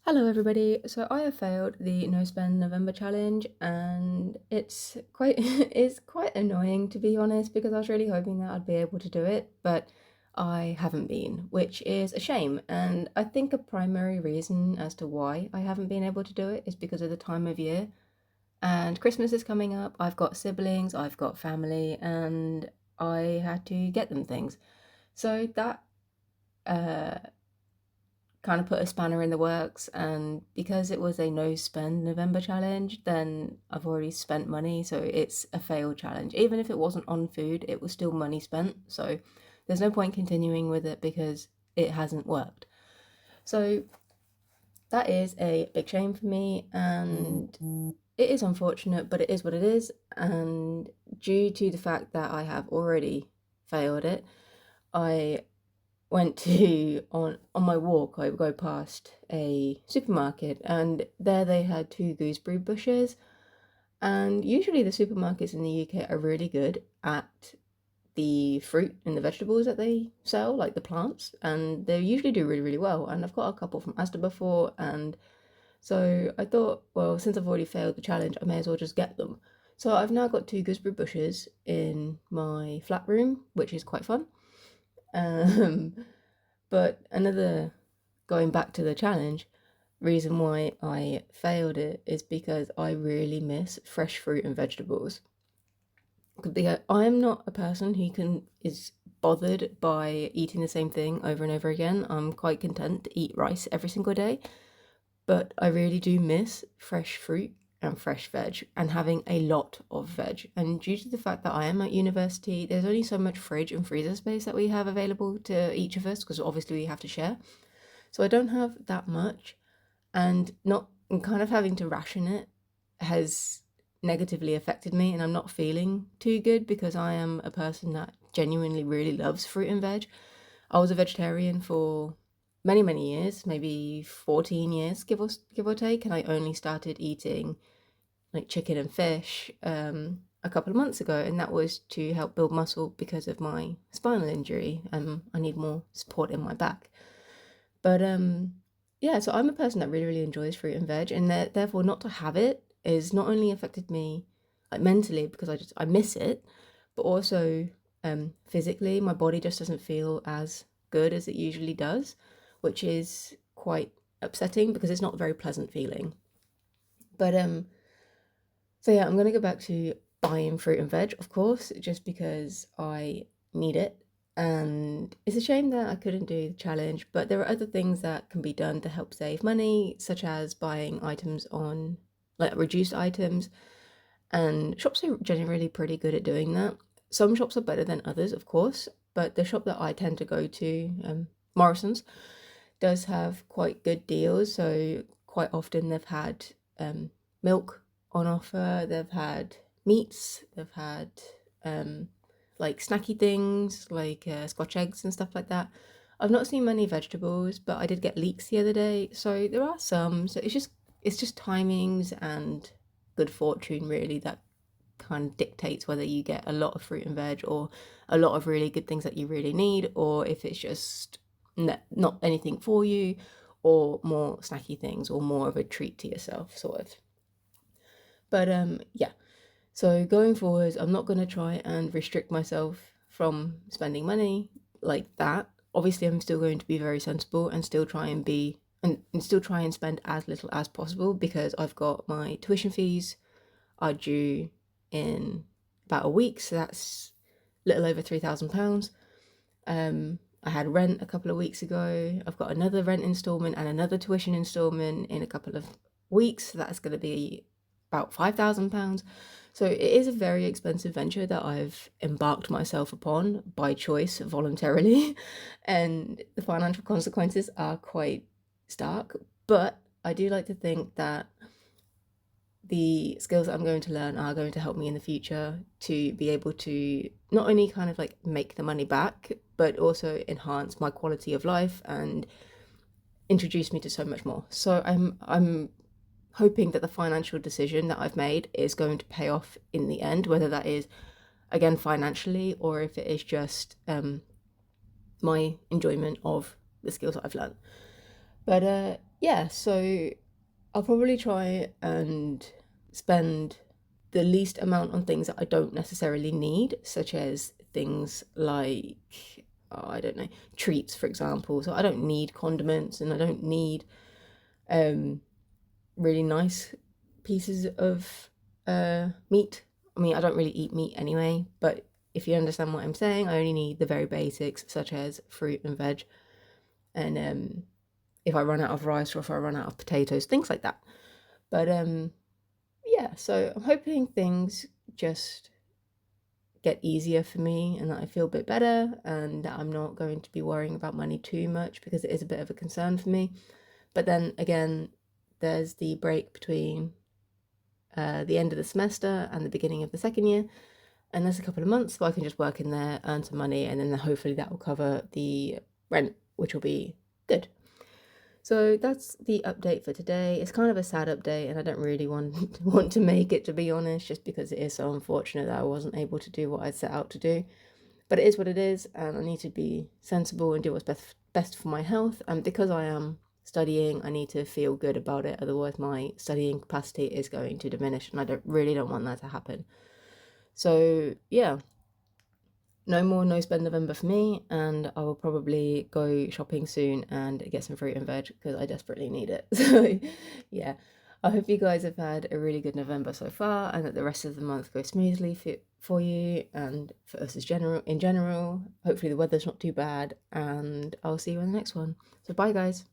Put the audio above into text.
Hello everybody. So I have failed the no spend November challenge and it's quite it's quite annoying to be honest because I was really hoping that I'd be able to do it, but I haven't been, which is a shame. And I think a primary reason as to why I haven't been able to do it is because of the time of year. And Christmas is coming up. I've got siblings, I've got family, and I had to get them things. So that uh kind of put a spanner in the works, and because it was a no spend November challenge, then I've already spent money, so it's a failed challenge. Even if it wasn't on food, it was still money spent, so there's no point continuing with it because it hasn't worked. So that is a big shame for me, and it is unfortunate, but it is what it is. And due to the fact that I have already failed it, I went to on my walk. I would go past a supermarket, and there they had two gooseberry bushes. And usually the supermarkets in the UK are really good at the fruit and the vegetables that they sell, like the plants, and they usually do really, really well. And I've got a couple from Asda before, and so I thought, well, since I've already failed the challenge, I may as well just get them. So I've now got two gooseberry bushes in my flat room, which is quite fun. Um, but another, going back to the challenge, reason why I failed it is because I really miss fresh fruit and vegetables. Because I'm not a person who can is bothered by eating the same thing over and over again. I'm quite content to eat rice every single day, but I really do miss fresh fruit and fresh veg and having a lot of veg. And due to the fact that I am at university, there's only so much fridge and freezer space that we have available to each of us because obviously we have to share. So I don't have that much, and not and kind of having to ration it has negatively affected me, and I'm not feeling too good because I am a person that genuinely really loves fruit and veg. I was a vegetarian for many, many years, maybe 14 years, give or take, and I only started eating like chicken and fish a couple of months ago, and that was to help build muscle because of my spinal injury. I need more support in my back. But yeah, so I'm a person that really, really enjoys fruit and veg, and therefore not to have it is not only affected me like mentally because I miss it, but also physically my body just doesn't feel as good as it usually does, which is quite upsetting because it's not a very pleasant feeling. But so yeah, I'm gonna go back to buying fruit and veg, of course, just because I need it. And it's a shame that I couldn't do the challenge, but there are other things that can be done to help save money, such as buying items on like reduced items. And shops are generally pretty good at doing that. Some shops are better than others, of course, but the shop that I tend to go to, Morrison's, does have quite good deals. So quite often they've had milk on offer, they've had meats, they've had um, like snacky things like Scotch eggs and stuff like that. I've not seen many vegetables, but I did get leeks the other day, so there are some. So it's just timings and good fortune really that kind of dictates whether you get a lot of fruit and veg or a lot of really good things that you really need, or if it's just not anything for you, or more snacky things, or more of a treat to yourself, sort of. But yeah. So going forward, I'm not going to try and restrict myself from spending money like that. Obviously, I'm still going to be very sensible and still try and still try and spend as little as possible because I've got my tuition fees are due in about a week, so that's a little over £3,000. I had rent a couple of weeks ago. I've got another rent instalment and another tuition instalment in a couple of weeks. So that's going to be about £5,000. So it is a very expensive venture that I've embarked myself upon by choice voluntarily. And the financial consequences are quite stark. But I do like to think that the skills that I'm going to learn are going to help me in the future to be able to not only kind of like make the money back, but also enhance my quality of life and introduce me to so much more. So I'm hoping that the financial decision that I've made is going to pay off in the end, whether that is again financially or if it is just my enjoyment of the skills that I've learned. But yeah, so I'll probably try and spend the least amount on things that I don't necessarily need, such as things like, oh, I don't know, treats, for example. So I don't need condiments and I don't need um, really nice pieces of meat. I mean, I don't really eat meat anyway, but if you understand what I'm saying, I only need the very basics, such as fruit and veg. And if I run out of rice or if I run out of potatoes, things like that. But yeah, so I'm hoping things just get easier for me and that I feel a bit better and that I'm not going to be worrying about money too much because it is a bit of a concern for me. But then again, there's the break between the end of the semester and the beginning of the second year. And there's a couple of months so I can just work in there, earn some money, and then hopefully that will cover the rent, which will be good. So that's the update for today. It's kind of a sad update, and I don't really want to make it, to be honest, just because it is so unfortunate that I wasn't able to do what I set out to do. But it is what it is, and I need to be sensible and do what's best for my health. And because I am studying, I need to feel good about it. Otherwise, my studying capacity is going to diminish, and I don't want that to happen. So yeah, no more no spend November for me, and I will probably go shopping soon and get some fruit and veg because I desperately need it. So yeah, I hope you guys have had a really good November so far and that the rest of the month goes smoothly for you and for us as general in general. Hopefully the weather's not too bad, and I'll see you in the next one. So bye guys.